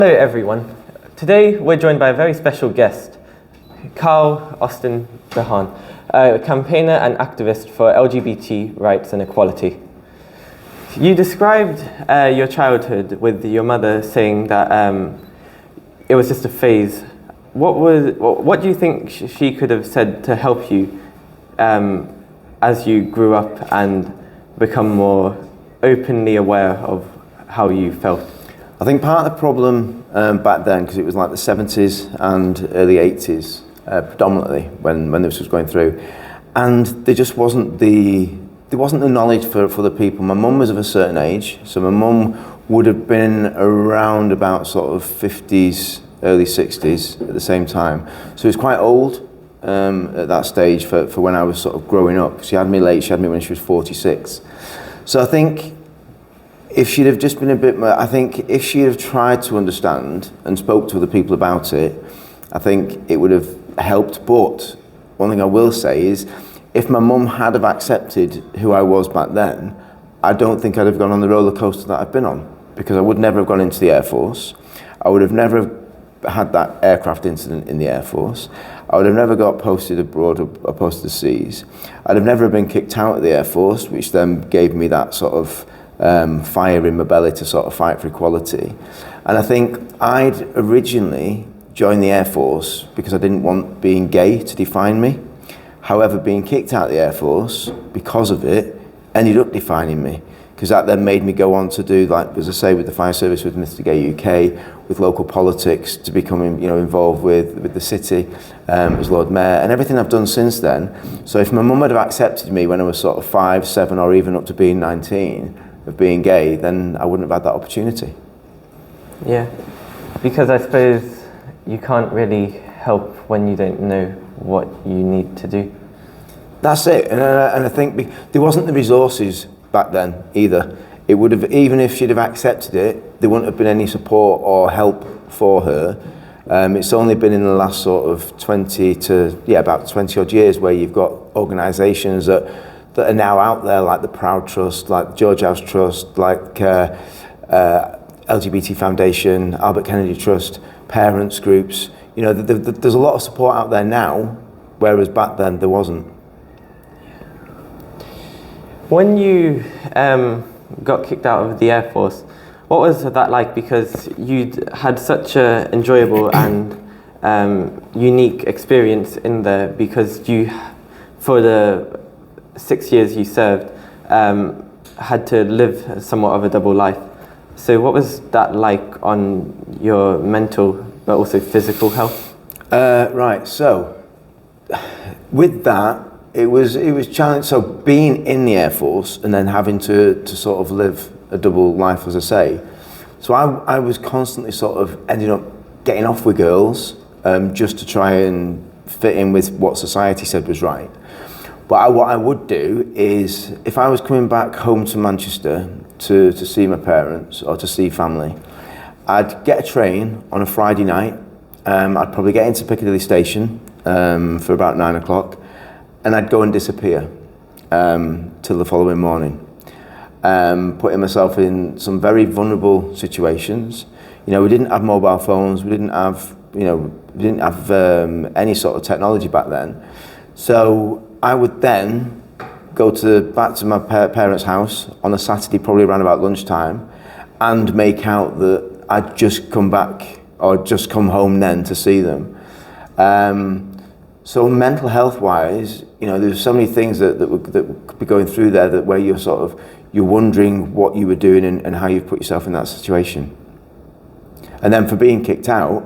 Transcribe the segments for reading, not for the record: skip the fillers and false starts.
Hello everyone. Today we're joined by a very special guest, Carl Austin-Behan, a campaigner and activist for LGBT rights and equality. You described your childhood with your mother saying that it was just a phase. What do you think she could have said to help you as you grew up and become more openly aware of how you felt? I think part of the problem back then, because it was like the 70s and early 80s predominantly when this was going through, and there just wasn't the knowledge for the people. My mum was of a certain age, so my mum would have been around about sort of 50s, early 60s at the same time. So it was quite old at that stage for when I was sort of growing up. She had me late, she had me when she was 46. So I think if she'd have just been a bit more, I think if she'd have tried to understand and spoke to other people about it, I think it would have helped. But one thing I will say is, if my mum had have accepted who I was back then, I don't think I'd have gone on the roller coaster that I've been on, because I would never have gone into the Air Force. I would have never had that aircraft incident in the Air Force. I would have never got posted abroad or posted overseas. I'd have never been kicked out of the Air Force, which then gave me that sort of fire in my belly to sort of fight for equality. And I think I'd originally joined the Air Force because I didn't want being gay to define me. However, being kicked out of the Air Force because of it ended up defining me, because that then made me go on to do, like, as I say, with the fire service, with Mr Gay UK, with local politics, to becoming, involved with the city as Lord Mayor, and everything I've done since then. So if my mum had have accepted me when I was sort of 5, 7, or even up to being 19 of being gay, then I wouldn't have had that opportunity. Yeah, because I suppose you can't really help when you don't know what you need to do. That's it, and I think there wasn't the resources back then either. It would have, even if she'd have accepted it, there wouldn't have been any support or help for her. It's only been in the last sort of about 20 odd years where you've got organisations that are now out there, like the Proud Trust, like the George House Trust, like LGBT Foundation, Albert Kennedy Trust, parents groups. There's a lot of support out there now, whereas back then there wasn't. When you got kicked out of the Air Force, what was that like? Because you'd had such an enjoyable and unique experience in there, because you, for the 6 years you served, had to live somewhat of a double life. So what was that like on your mental but also physical health? Right, so with that, it was challenging. So being in the Air Force and then having to sort of live a double life, as I say. So I was constantly sort of ending up getting off with girls just to try and fit in with what society said was right. But what I would do is, if I was coming back home to Manchester to see my parents or to see family, I'd get a train on a Friday night. I'd probably get into Piccadilly Station for about 9 o'clock, and I'd go and disappear till the following morning, putting myself in some very vulnerable situations. We didn't have mobile phones, we didn't have any sort of technology back then. So I would then go back to my parents' house on a Saturday, probably around about lunchtime, and make out that I'd just come back or just come home then to see them. So mental health-wise, there's so many things that could be going through there where you're wondering what you were doing and how you put yourself in that situation. And then for being kicked out,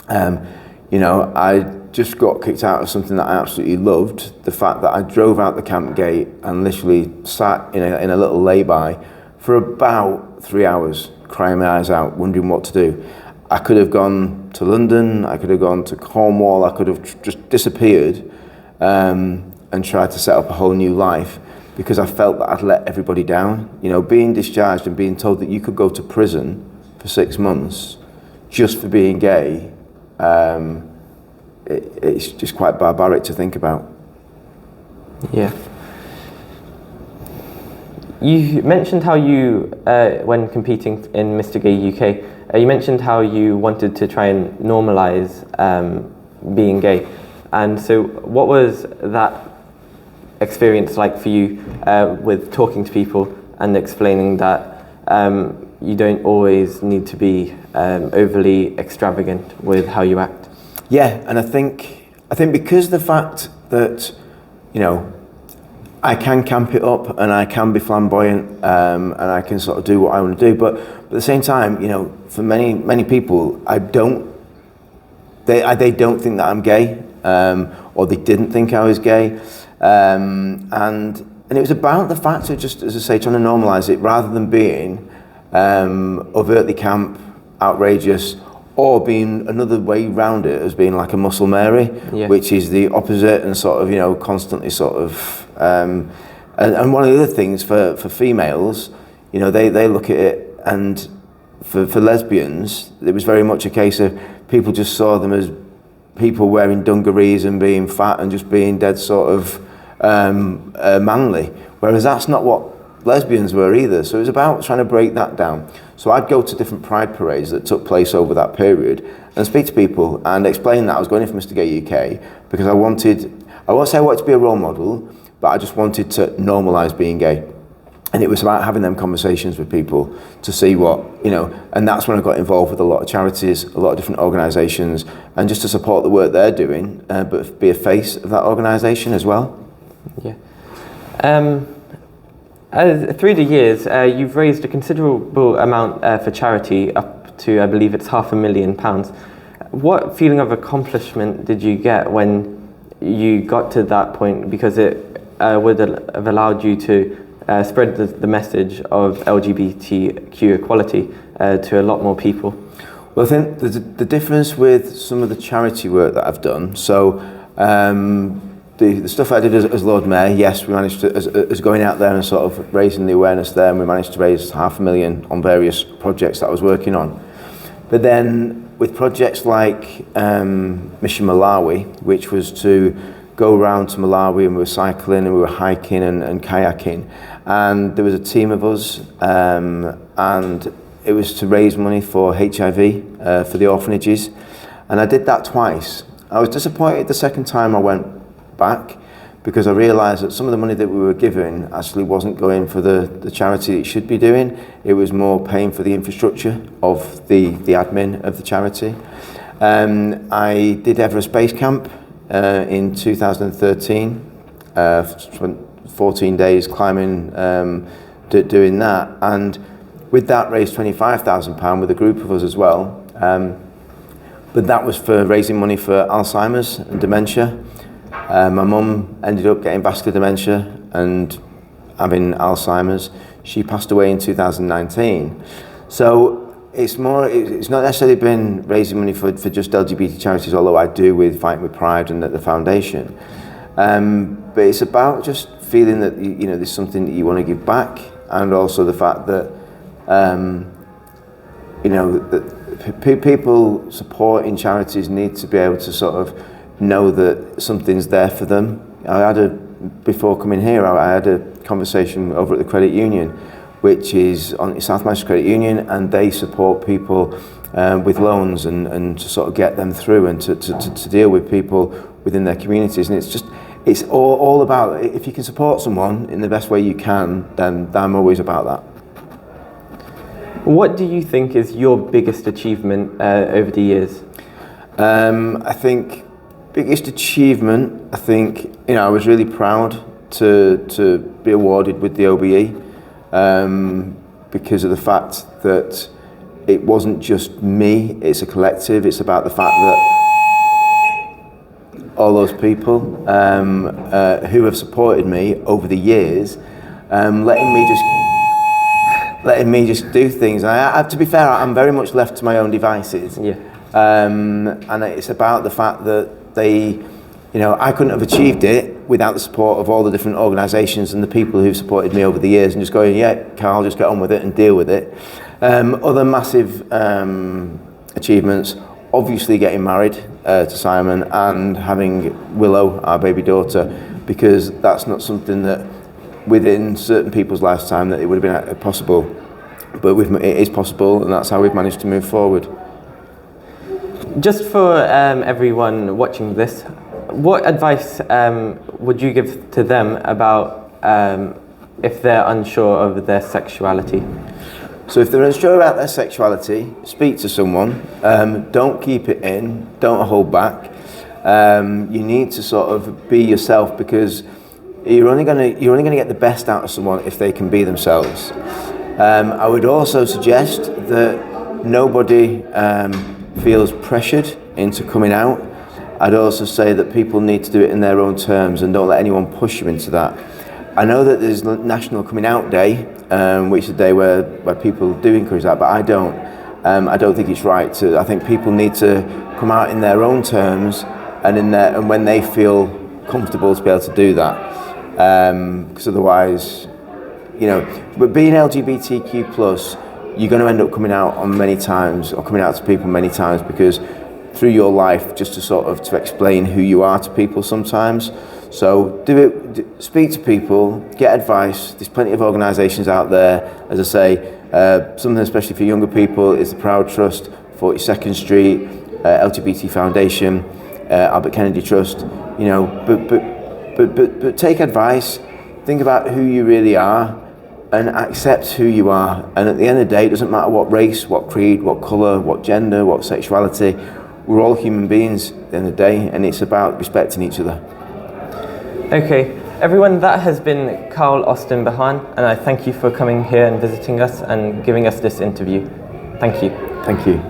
I just got kicked out of something that I absolutely loved. The fact that I drove out the camp gate and literally sat in a little lay-by for about 3 hours, crying my eyes out, wondering what to do. I could have gone to London, I could have gone to Cornwall, I could have just disappeared and tried to set up a whole new life, because I felt that I'd let everybody down. Being discharged and being told that you could go to prison for 6 months just for being gay, it's just quite barbaric to think about. Yeah. You mentioned how you, when competing in Mr. Gay UK, you mentioned how you wanted to try and normalise being gay. And so what was that experience like for you with talking to people and explaining that you don't always need to be overly extravagant with how you act? Yeah, and I think because the fact that, you know, I can camp it up and I can be flamboyant and I can sort of do what I want to do, but at the same time, you know, for many people, they don't think that I'm gay, or they didn't think I was gay, and it was about the fact of just, as I say, trying to normalise it rather than being overtly camp, outrageous, or being another way round it as being like a muscle Mary, yeah. which is the opposite and sort of, you know, constantly sort of, and one of the other things for females, you know, they look at it, and for lesbians, it was very much a case of people just saw them as people wearing dungarees and being fat and just being dead sort of manly, whereas that's not what lesbians were either. So it was about trying to break that down. So I'd go to different pride parades that took place over that period and speak to people and explain that I was going in for Mr. Gay UK because I won't say I wanted to be a role model, but I just wanted to normalise being gay. And it was about having them conversations with people to see what, you know, and that's when I got involved with a lot of charities, a lot of different organisations, and just to support the work they're doing, but be a face of that organisation as well. Yeah. Through the years, you've raised a considerable amount for charity, up to, I believe it's £500,000. What feeling of accomplishment did you get when you got to that point? Because it would have allowed you to spread the message of LGBTQ equality to a lot more people. Well, I think the difference with some of the charity work that I've done, so the stuff I did as Lord Mayor, yes, we managed to, as going out there and sort of raising the awareness there, and we managed to raise £500,000 on various projects that I was working on. But then with projects like Mission Malawi, which was to go around to Malawi, and we were cycling and we were hiking and kayaking, and there was a team of us, and it was to raise money for HIV for the orphanages, and I did that twice. I was disappointed the second time I went back because I realised that some of the money that we were giving actually wasn't going for the charity it should be doing. It was more paying for the infrastructure of the admin of the charity. I did Everest Base Camp in 2013, 14 days climbing, doing that, and with that raised £25,000 with a group of us as well. But that was for raising money for Alzheimer's and dementia. My mum ended up getting vascular dementia and having Alzheimer's. She passed away in 2019. So it's not necessarily been raising money for just LGBT charities, although I do with Fighting with Pride and at the foundation. But it's about just feeling that, you know, there's something that you want to give back, and also the fact that, you know, that people supporting charities need to be able to sort of know that something's there for them. Before coming here, I had a conversation over at the credit union, which is on South Manchester Credit Union, and they support people with loans and to sort of get them through and to deal with people within their communities. And it's all about, if you can support someone in the best way you can, then I'm always about that. What do you think is your biggest achievement over the years? I think biggest achievement, I think, you know, I was really proud to be awarded with the OBE because of the fact that it wasn't just me, it's a collective. It's about the fact that all those people who have supported me over the years, letting me just do things. And to be fair, I'm very much left to my own devices. Yeah. And it's about the fact that you know, I couldn't have achieved it without the support of all the different organisations and the people who've supported me over the years, and just going, yeah, Carl, just get on with it and deal with it. Other massive achievements, obviously getting married to Simon and having Willow, our baby daughter, because that's not something that within certain people's lifetime that it would have been possible. But it is possible, and that's how we've managed to move forward. Just for everyone watching this, what advice would you give to them about if they're unsure of their sexuality? So if they're unsure about their sexuality, speak to someone. Don't keep it in. Don't hold back. You need to sort of be yourself, because you're only going to get the best out of someone if they can be themselves. I would also suggest that nobody feels pressured into coming out. I'd also say that people need to do it in their own terms and don't let anyone push you into that. I know that there's National Coming Out Day, which is a day where people do encourage that, but I don't. I don't think it's right to. I think people need to come out in their own terms and when they feel comfortable to be able to do that. Because otherwise, but being LGBTQ+, you're going to end up coming out on many times, or coming out to people many times, because through your life, just to explain who you are to people sometimes. So speak to people, get advice. There's plenty of organisations out there. As I say, something especially for younger people is the Proud Trust, 42nd Street, LGBT Foundation, Albert Kennedy Trust. But take advice. Think about who you really are, and accept who you are. And at the end of the day, it doesn't matter what race, what creed, what colour, what gender, what sexuality. We're all human beings at the end of the day, and it's about respecting each other. Okay, everyone, that has been Carl Austin-Behan, and I thank you for coming here and visiting us and giving us this interview. Thank you. Thank you.